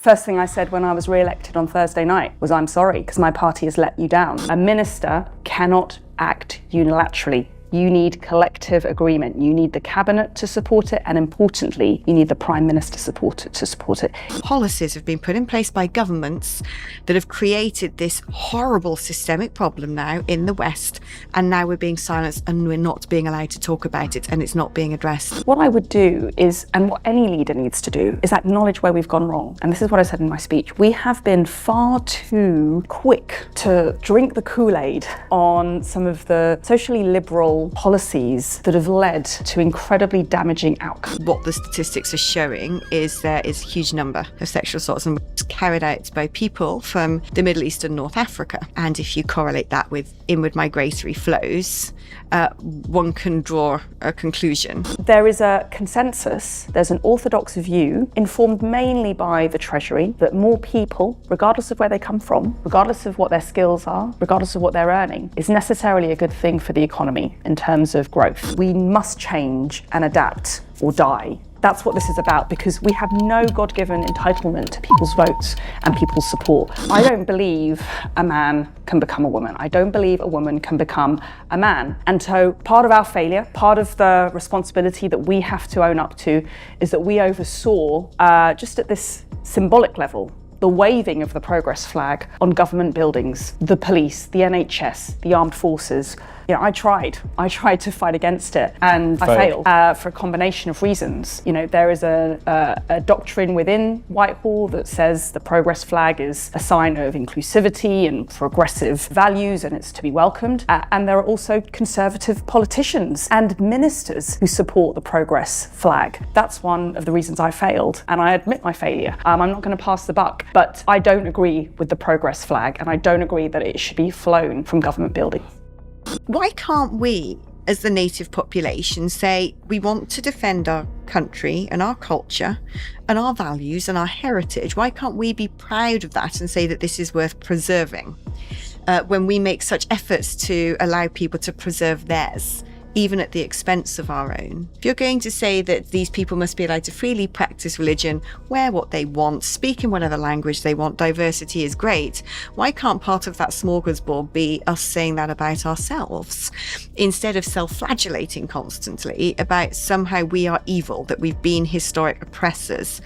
First thing I said when I was re-elected on Thursday night was I'm sorry because my party has let you down. A minister cannot act unilaterally. You need collective agreement. You need the cabinet to support it, and importantly, you need the Prime Minister to support it. Policies have been put in place by governments that have created this horrible systemic problem now in the West, and now we're being silenced and we're not being allowed to talk about it, and it's not being addressed. What I would do is, and what any leader needs to do, is acknowledge where we've gone wrong. And this is what I said in my speech. We have been far too quick to drink the Kool-Aid on some of the socially liberal policies that have led to incredibly damaging outcomes. What the statistics are showing is there is a huge number of sexual assaults and carried out by people from the Middle East and North Africa. And if you correlate that with inward migratory flows, one can draw a conclusion. There is a consensus, there's an orthodox view, informed mainly by the Treasury, that more people, regardless of where they come from, regardless of what their skills are, regardless of what they're earning, is necessarily a good thing for the economy in terms of growth. We must change and adapt or die. That's what this is about, because we have no God-given entitlement to people's votes and people's support. I don't believe a man can become a woman. I don't believe a woman can become a man. And so part of our failure, part of the responsibility that we have to own up to, is that we oversaw, just at this symbolic level, the waving of the progress flag on government buildings, the police, the NHS, the armed forces. You know, I tried to fight against it, and I failed for a combination of reasons. You know, there is a doctrine within Whitehall that says the progress flag is a sign of inclusivity and progressive values, and it's to be welcomed. And there are also conservative politicians and ministers who support the progress flag. That's one of the reasons I failed, and I admit my failure. I'm not going to pass the buck, but I don't agree with the progress flag, and I don't agree that it should be flown from government buildings. Why can't we, as the native population, say we want to defend our country and our culture and our values and our heritage? Why can't we be proud of that and say that this is worth preserving when we make such efforts to allow people to preserve theirs, even at the expense of our own? If you're going to say that these people must be allowed to freely practice religion, wear what they want, speak in whatever language they want, diversity is great, why can't part of that smorgasbord be us saying that about ourselves, instead of self-flagellating constantly about somehow we are evil, that we've been historic oppressors?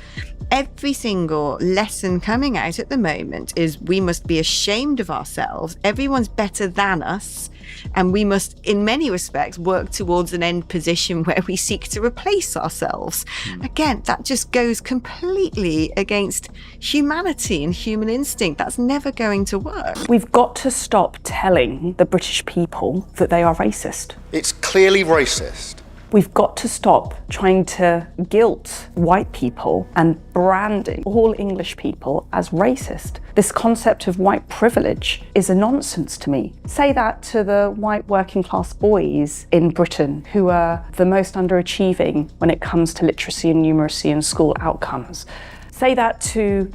Every single lesson coming out at the moment is we must be ashamed of ourselves, everyone's better than us, and we must, in many respects, work towards an end position where we seek to replace ourselves. Again, that just goes completely against humanity and human instinct. That's never going to work. We've got to stop telling the British people that they are racist. It's clearly racist. We've got to stop trying to guilt white people and branding all English people as racist. This concept of white privilege is a nonsense to me. Say that to the white working class boys in Britain who are the most underachieving when it comes to literacy and numeracy and school outcomes. Say that to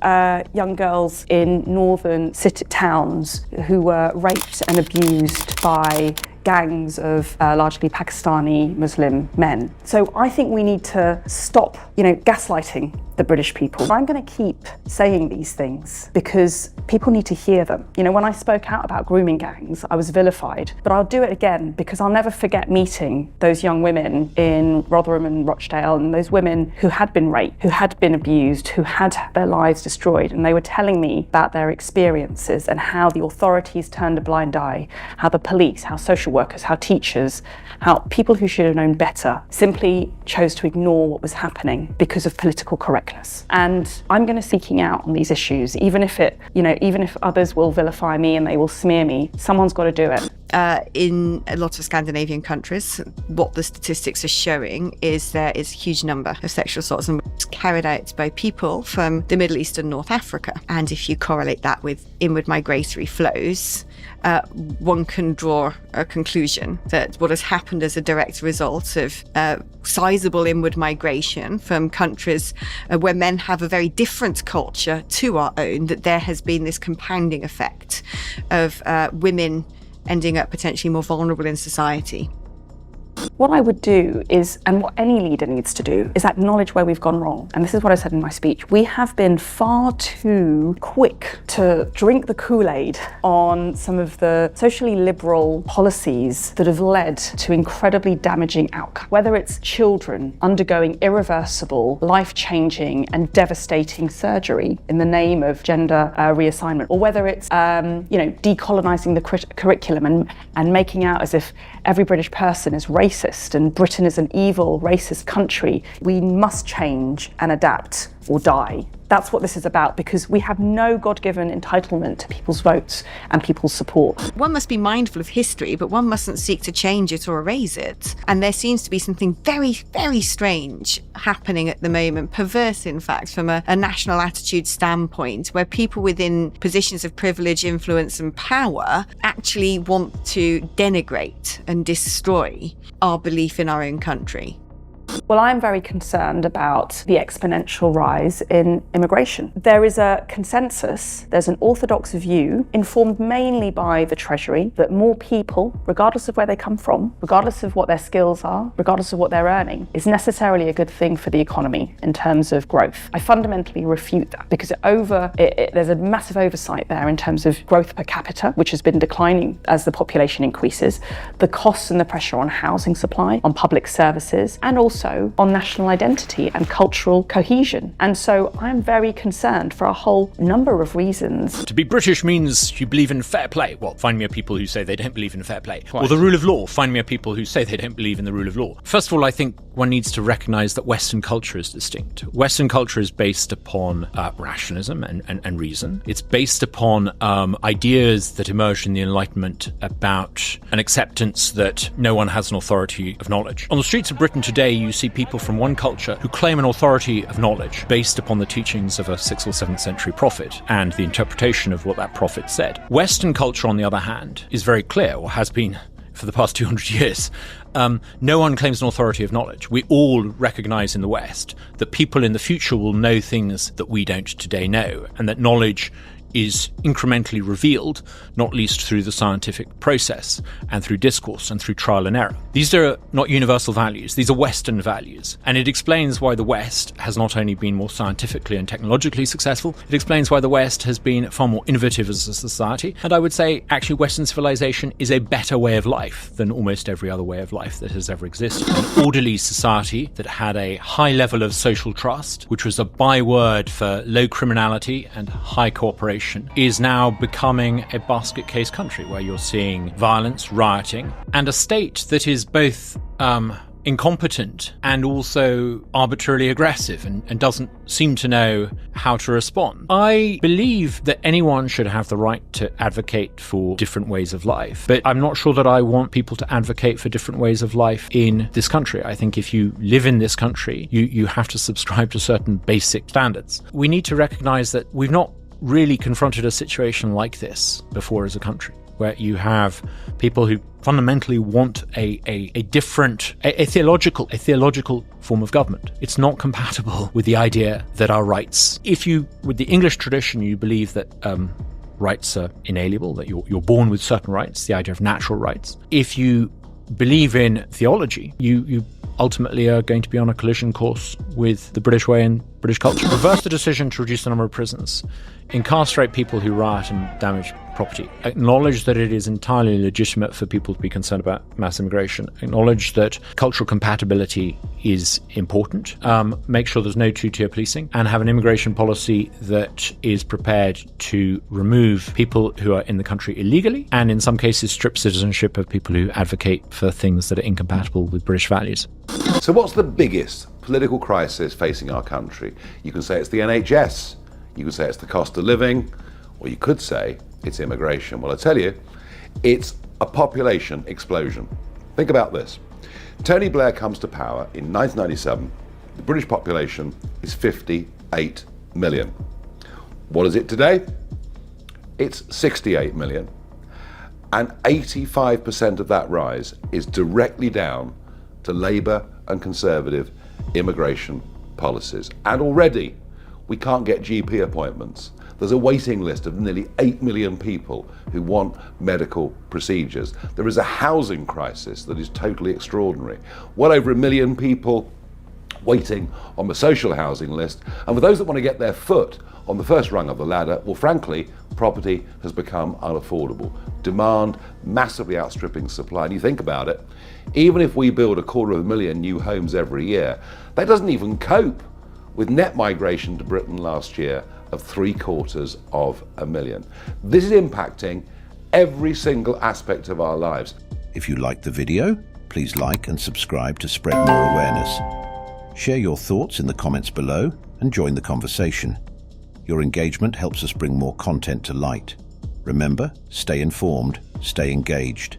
young girls in northern city towns who were raped and abused by gangs of largely Pakistani Muslim men. So I think we need to stop, gaslighting the British people. I'm going to keep saying these things because people need to hear them. When I spoke out about grooming gangs, I was vilified, but I'll do it again because I'll never forget meeting those young women in Rotherham and Rochdale, and those women who had been raped, who had been abused, who had their lives destroyed, and they were telling me about their experiences and how the authorities turned a blind eye, how the police, how social workers, how teachers, how people who should have known better simply chose to ignore what was happening because of political correctness. And I'm going to seeking out on these issues, even if others will vilify me and they will smear me, someone's got to do it. In a lot of Scandinavian countries, what the statistics are showing is there is a huge number of sexual assaults and carried out by people from the Middle East and North Africa. And if you correlate that with inward migratory flows, one can draw a conclusion that what has happened as a direct result of sizable inward migration from countries where men have a very different culture to our own, that there has been this compounding effect of women ending up potentially more vulnerable in society. What I would do is, and what any leader needs to do, is acknowledge where we've gone wrong. And this is what I said in my speech. We have been far too quick to drink the Kool-Aid on some of the socially liberal policies that have led to incredibly damaging outcomes. Whether it's children undergoing irreversible, life-changing and devastating surgery in the name of gender reassignment, or whether it's decolonizing the curriculum and making out as if every British person is racist and Britain is an evil, racist country. We must change and adapt or die. That's what this is about, because we have no God-given entitlement to people's votes and people's support. One must be mindful of history, but one mustn't seek to change it or erase it. And there seems to be something very, very strange happening at the moment, perverse in fact, from a national attitude standpoint, where people within positions of privilege, influence and power actually want to denigrate and destroy our belief in our own country. Well, I'm very concerned about the exponential rise in immigration. There is a consensus, there's an orthodox view, informed mainly by the Treasury, that more people, regardless of where they come from, regardless of what their skills are, regardless of what they're earning, is necessarily a good thing for the economy in terms of growth. I fundamentally refute that, because there's a massive oversight there in terms of growth per capita, which has been declining as the population increases, the costs and the pressure on housing supply, on public services, and also on national identity and cultural cohesion. And so I'm very concerned for a whole number of reasons. To be British means you believe in fair play. Well, find me a people who say they don't believe in fair play. Right. Or the rule of law. Find me a people who say they don't believe in the rule of law. First of all, I think one needs to recognise that Western culture is distinct. Western culture is based upon rationalism and reason. It's based upon ideas that emerged in the Enlightenment about an acceptance that no one has an authority of knowledge. On the streets of Britain today, you see people from one culture who claim an authority of knowledge based upon the teachings of a 6th or 7th century prophet and the interpretation of what that prophet said. Western culture, on the other hand, is very clear, or has been for the past 200 years. No one claims an authority of knowledge. We all recognise in the West that people in the future will know things that we don't today know, and that knowledge is incrementally revealed, not least through the scientific process and through discourse and through trial and error. These are not universal values, these are Western values. And it explains why the West has not only been more scientifically and technologically successful, it explains why the West has been far more innovative as a society. And I would say actually Western civilization is a better way of life than almost every other way of life that has ever existed. An orderly society that had a high level of social trust, which was a byword for low criminality and high cooperation, is now becoming a basket case country where you're seeing violence, rioting, and a state that is both incompetent and also arbitrarily aggressive and doesn't seem to know how to respond. I believe that anyone should have the right to advocate for different ways of life, but I'm not sure that I want people to advocate for different ways of life in this country. I think if you live in this country, you have to subscribe to certain basic standards. We need to recognize that we've not really confronted a situation like this before as a country, where you have people who fundamentally want a theological form of government. It's not compatible with the idea that our rights, with the English tradition, you believe that rights are inalienable, that you're born with certain rights, the idea of natural rights. If you believe in theology, you ultimately are going to be on a collision course with the British way and British culture. Reverse the decision to reduce the number of prisons. Incarcerate people who riot and damage property. Acknowledge that it is entirely legitimate for people to be concerned about mass immigration. Acknowledge that cultural compatibility is important. Make sure there's no two-tier policing, and have an immigration policy that is prepared to remove people who are in the country illegally, and in some cases strip citizenship of people who advocate for things that are incompatible with British values. So what's the biggest political crisis facing our country? You can say it's the NHS, you can say it's the cost of living, or you could say it's immigration. Well, I tell you, it's a population explosion. Think about this. Tony Blair comes to power in 1997. The British population is 58 million. What is it today? It's 68 million. And 85% of that rise is directly down to Labour and Conservative immigration policies. And already we can't get GP appointments. There's a waiting list of nearly 8 million people who want medical procedures. There is a housing crisis that is totally extraordinary. Well over 1 million people waiting on the social housing list. And for those that want to get their foot on the first rung of the ladder, well, frankly, property has become unaffordable. Demand massively outstripping supply. And you think about it, even if we build 250,000 new homes every year, that doesn't even cope with net migration to Britain last year of 750,000. This is impacting every single aspect of our lives. If you liked the video, please like and subscribe to spread more awareness. Share your thoughts in the comments below and join the conversation. Your engagement helps us bring more content to light. Remember, stay informed, stay engaged.